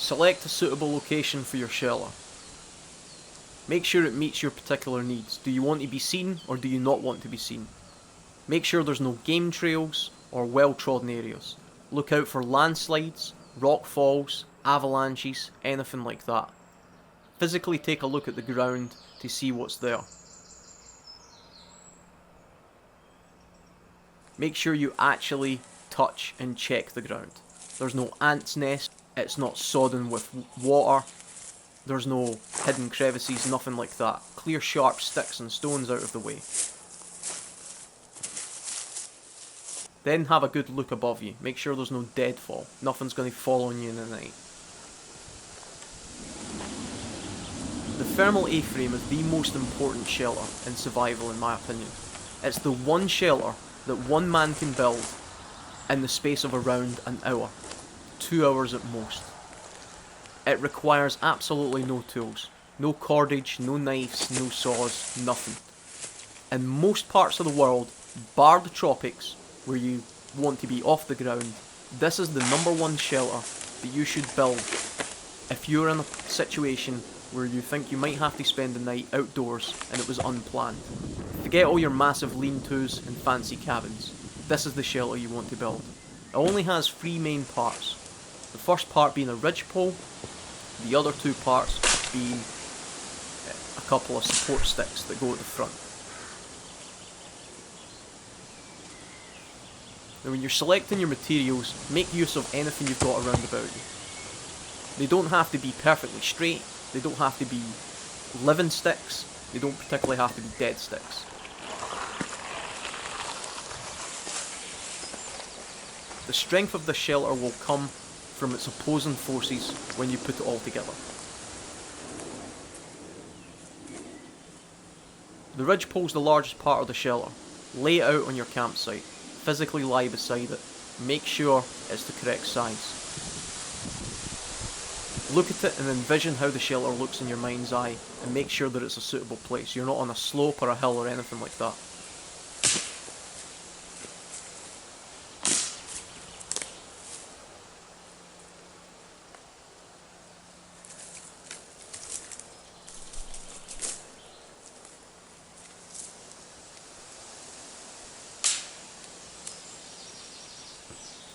Select a suitable location for your shelter. Make sure it meets your particular needs. Do you want to be seen or do you not want to be seen? Make sure there's no game trails or well-trodden areas. Look out for landslides, rock falls, avalanches, anything like that. Physically take a look at the ground to see what's there. Make sure you actually touch and check the ground. There's no ant's nest, it's not sodden with water, there's no hidden crevices, nothing like that. Clear sharp sticks and stones out of the way. Then have a good look above you. Make sure there's no deadfall. Nothing's going to fall on you in the night. The thermal A-frame is the most important shelter in survival in my opinion. It's the one shelter that one man can build in the space of around an hour. 2 hours at most. It requires absolutely no tools. No cordage, no knives, no saws, nothing. In most parts of the world, bar the tropics, where you want to be off the ground, this is the #1 shelter that you should build if you're in a situation where you think you might have to spend the night outdoors and it was unplanned. Forget all your massive lean-tos and fancy cabins. This is the shelter you want to build. It only has 3 main parts. The first part being a ridgepole, the other 2 parts being a couple of support sticks that go at the front. Now when you're selecting your materials, make use of anything you've got around about you. They don't have to be perfectly straight, they don't have to be living sticks, they don't particularly have to be dead sticks. The strength of the shelter will come from its opposing forces when you put it all together. The ridgepole is the largest part of the shelter. Lay it out on your campsite. Physically lie beside it. Make sure it's the correct size. Look at it and envision how the shelter looks in your mind's eye and make sure that it's a suitable place. You're not on a slope or a hill or anything like that.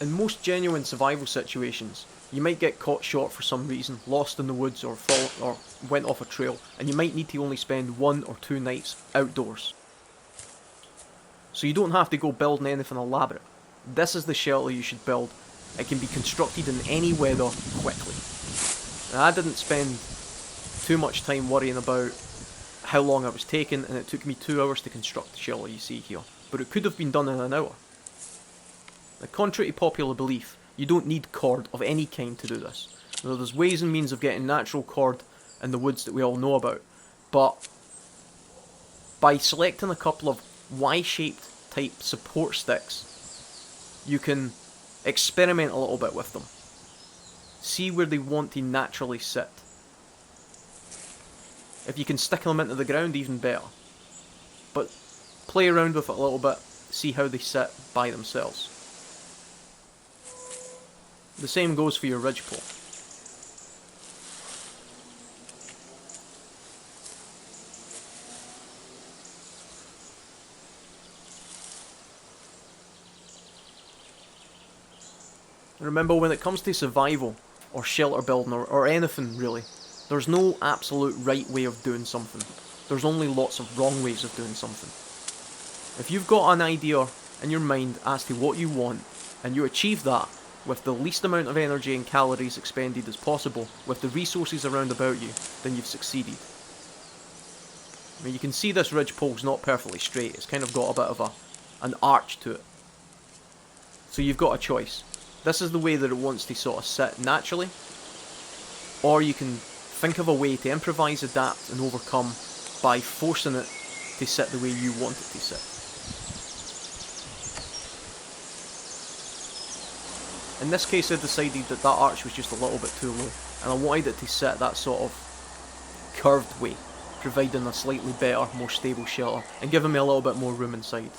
In most genuine survival situations, you might get caught short for some reason, lost in the woods or went off a trail, and you might need to only spend 1 or 2 nights outdoors. So you don't have to go building anything elaborate. This is the shelter you should build. It can be constructed in any weather quickly. Now, I didn't spend too much time worrying about how long I was taking, and it took me 2 hours to construct the shelter you see here, but it could have been done in an hour. Now, contrary to popular belief, you don't need cord of any kind to do this. Now, there's ways and means of getting natural cord in the woods that we all know about, but by selecting a couple of Y-shaped type support sticks, you can experiment a little bit with them. See where they want to naturally sit. If you can stick them into the ground, even better. But play around with it a little bit, see how they sit by themselves. The same goes for your ridgepole. Remember, when it comes to survival, or shelter building, or anything really, there's no absolute right way of doing something. There's only lots of wrong ways of doing something. If you've got an idea in your mind as to what you want, and you achieve that with the least amount of energy and calories expended as possible, with the resources around about you, then you've succeeded. I mean, you can see this ridgepole's not perfectly straight, it's kind of got a bit of an arch to it. So you've got a choice. This is the way that it wants to sort of sit naturally, or you can think of a way to improvise, adapt and overcome by forcing it to sit the way you want it to sit. In this case I decided that arch was just a little bit too low, and I wanted it to sit that sort of curved way, providing a slightly better, more stable shelter, and giving me a little bit more room inside.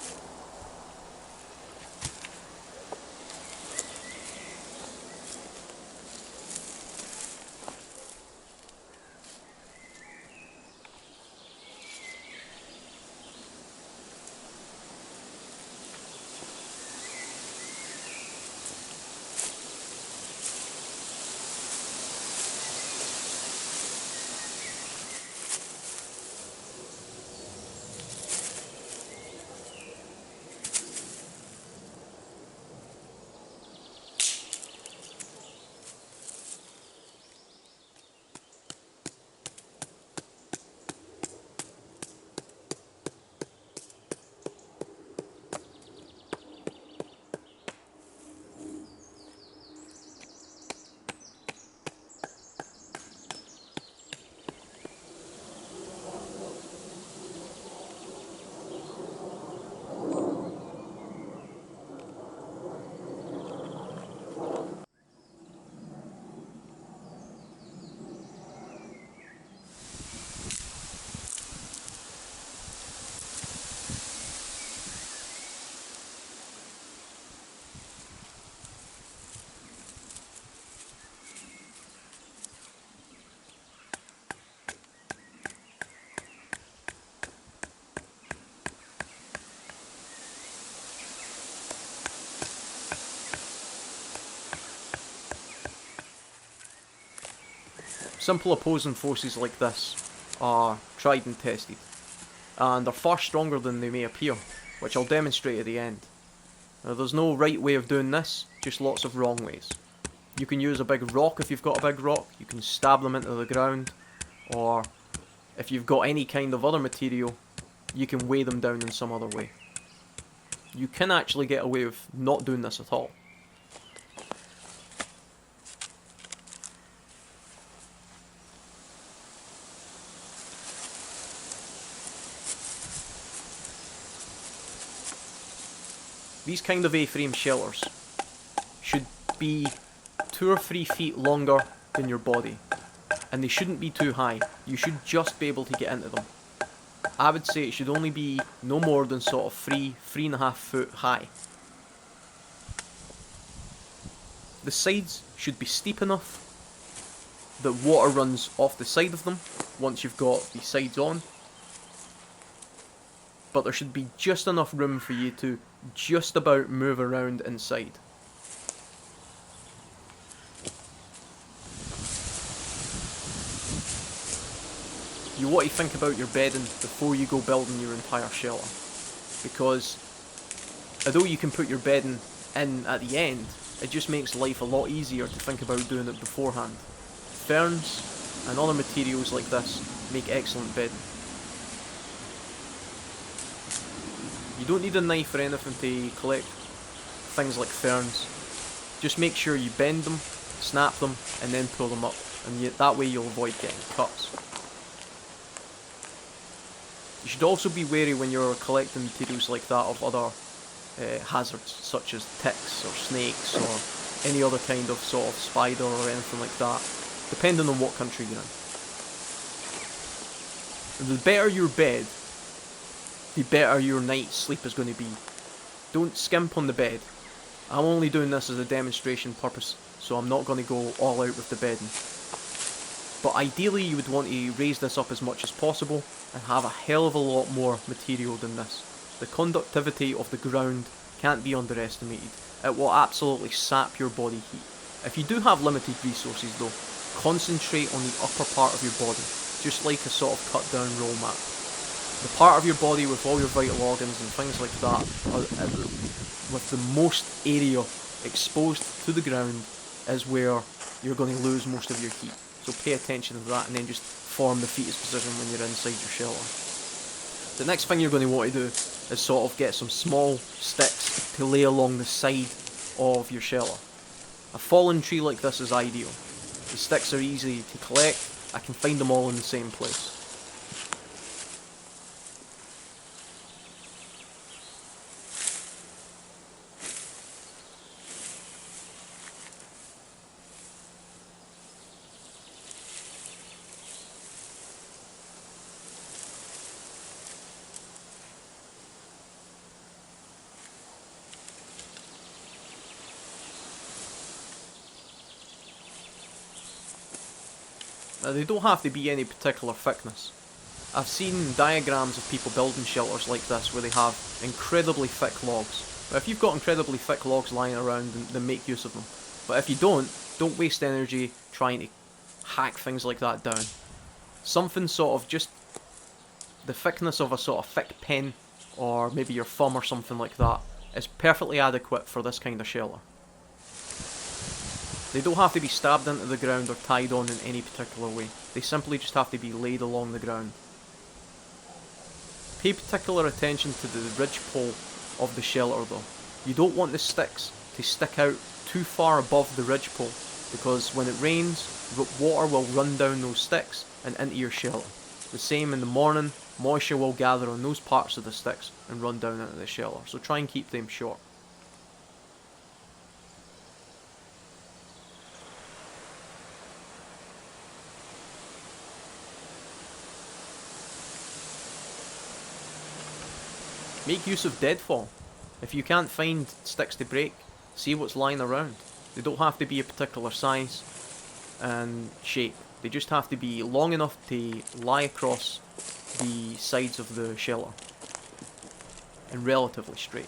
Simple opposing forces like this are tried and tested, and are far stronger than they may appear, which I'll demonstrate at the end. Now, there's no right way of doing this, just lots of wrong ways. You can use a big rock if you've got a big rock, you can stab them into the ground, or if you've got any kind of other material, you can weigh them down in some other way. You can actually get away with not doing this at all. These kind of A-frame shelters should be 2 or 3 feet longer than your body, and they shouldn't be too high. You should just be able to get into them. I would say it should only be no more than sort of 3.5 foot high. The sides should be steep enough that water runs off the side of them once you've got the sides on, but there should be just enough room for you to just about move around inside. You want to think about your bedding before you go building your entire shelter, because although you can put your bedding in at the end, it just makes life a lot easier to think about doing it beforehand. Ferns and other materials like this make excellent bedding. You don't need a knife or anything to collect things like ferns. Just make sure you bend them, snap them, and then pull them up, and that way you'll avoid getting cuts. You should also be wary when you're collecting materials like that of other hazards, such as ticks or snakes or any other kind of sort of spider or anything like that, depending on what country you're in. The better your bed, the better your night's sleep is going to be. Don't skimp on the bed. I'm only doing this as a demonstration purpose, so I'm not going to go all out with the bedding. But ideally you would want to raise this up as much as possible and have a hell of a lot more material than this. The conductivity of the ground can't be underestimated. It will absolutely sap your body heat. If you do have limited resources though, concentrate on the upper part of your body, just like a sort of cut down roll map. The part of your body with all your vital organs and things like that, with the most area exposed to the ground, is where you're going to lose most of your heat. So pay attention to that and then just form the fetus position when you're inside your shelter. The next thing you're going to want to do is sort of get some small sticks to lay along the side of your shelter. A fallen tree like this is ideal. The sticks are easy to collect, I can find them all in the same place. Now they don't have to be any particular thickness. I've seen diagrams of people building shelters like this where they have incredibly thick logs. But if you've got incredibly thick logs lying around, then make use of them. But if you don't waste energy trying to hack things like that down. Something sort of just the thickness of a sort of thick pen, or maybe your thumb or something like that, is perfectly adequate for this kind of shelter. They don't have to be stabbed into the ground or tied on in any particular way. They simply just have to be laid along the ground. Pay particular attention to the ridgepole of the shelter though. You don't want the sticks to stick out too far above the ridgepole, because when it rains, water will run down those sticks and into your shelter. The same in the morning, moisture will gather on those parts of the sticks and run down into the shelter, so try and keep them short. Make use of deadfall. If you can't find sticks to break, see what's lying around. They don't have to be a particular size and shape. They just have to be long enough to lie across the sides of the shelter and relatively straight.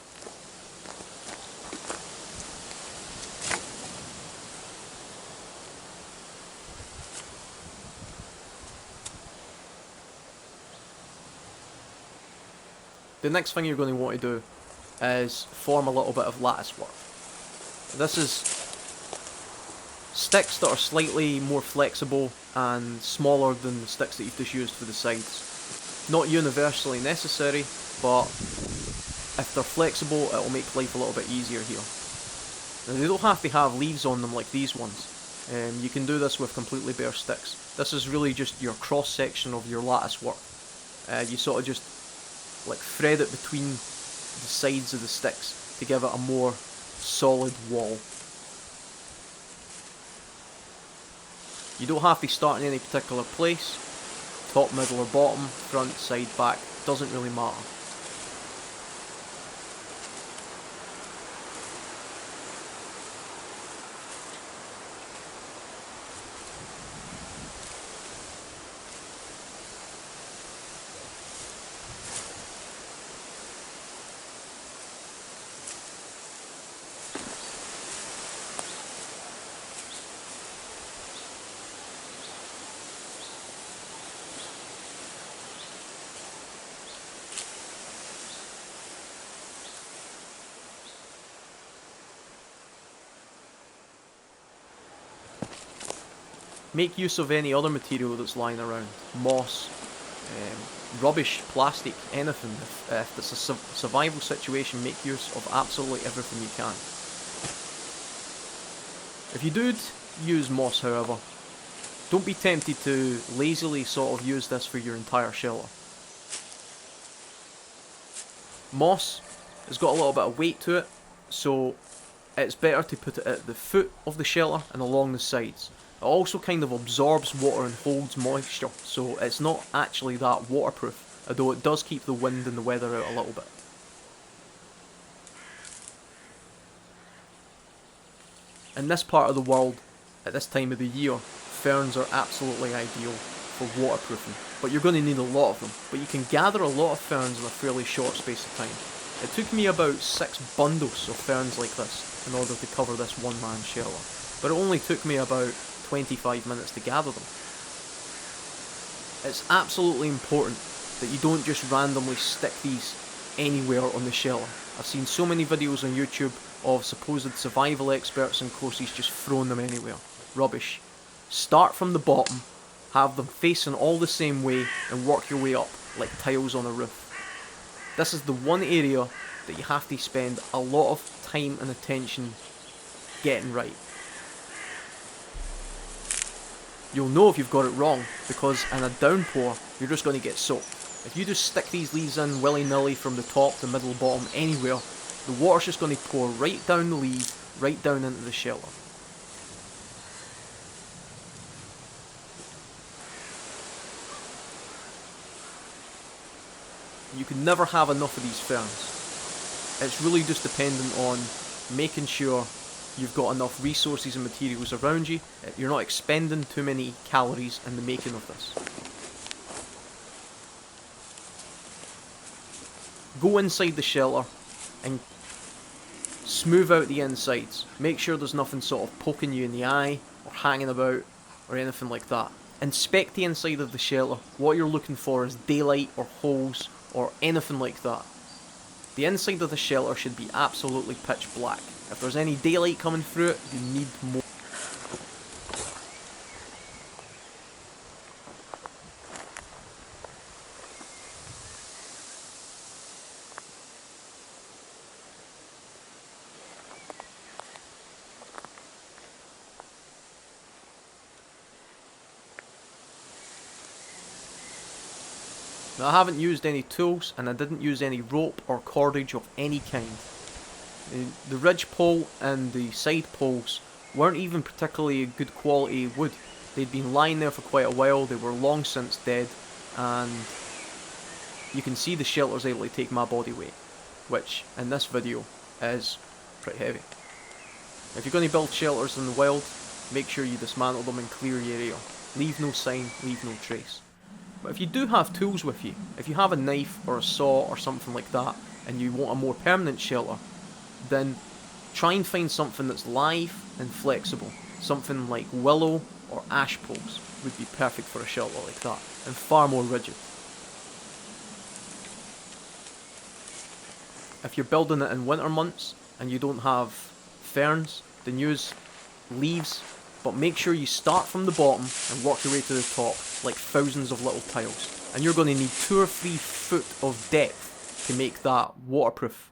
the next thing you're going to want to do is form a little bit of lattice work. This is sticks that are slightly more flexible and smaller than the sticks that you've just used for the sides. Not universally necessary, but if they're flexible, it'll make life a little bit easier here. Now, they don't have to have leaves on them like these ones. You can do this with completely bare sticks. This is really just your cross section of your lattice work. You sort of just like thread it between the sides of the sticks to give it a more solid wall. You don't have to start in any particular place. Top, middle or bottom, front, side, back, doesn't really matter. Make use of any other material that's lying around. Moss, rubbish, plastic, anything. If it's a survival situation, make use of absolutely everything you can. If you do use moss, however, don't be tempted to lazily sort of use this for your entire shelter. Moss has got a little bit of weight to it, so it's better to put it at the foot of the shelter and along the sides. It also kind of absorbs water and holds moisture, so it's not actually that waterproof, although it does keep the wind and the weather out a little bit. In this part of the world, at this time of the year, ferns are absolutely ideal for waterproofing, but you're going to need a lot of them. But you can gather a lot of ferns in a fairly short space of time. It took me about 6 bundles of ferns like this in order to cover this one-man shelter, but it only took me about 25 minutes to gather them. It's absolutely important that you don't just randomly stick these anywhere on the shelter. I've seen so many videos on YouTube of supposed survival experts and courses just throwing them anywhere. Rubbish. Start from the bottom, have them facing all the same way, and work your way up like tiles on a roof. This is the one area that you have to spend a lot of time and attention getting right. You'll know if you've got it wrong, because in a downpour, you're just going to get soaked. If you just stick these leaves in willy-nilly from the top, the middle, bottom, anywhere, the water's just going to pour right down the leaves, right down into the shelter. You can never have enough of these ferns. It's really just dependent on making sure you've got enough resources and materials around you. You're not expending too many calories in the making of this. Go inside the shelter and smooth out the insides. Make sure there's nothing sort of poking you in the eye or hanging about or anything like that. Inspect the inside of the shelter. What you're looking for is daylight or holes or anything like that. The inside of the shelter should be absolutely pitch black. If there's any daylight coming through it, you need more. Now, I haven't used any tools, and I didn't use any rope or cordage of any kind. The ridge pole and the side poles weren't even particularly good quality wood. They'd been lying there for quite a while, they were long since dead, and you can see the shelter's able to take my body weight, which in this video is pretty heavy. If you're going to build shelters in the wild, make sure you dismantle them and clear your area. Leave no sign, leave no trace. But if you do have tools with you, if you have a knife or a saw or something like that, and you want a more permanent shelter, then try and find something that's live and flexible. Something like willow or ash poles would be perfect for a shelter like that, and far more rigid. If you're building it in winter months and you don't have ferns, then use leaves, but make sure you start from the bottom and work your way to the top, like thousands of little tiles. And you're going to need 2 or 3 foot of depth to make that waterproof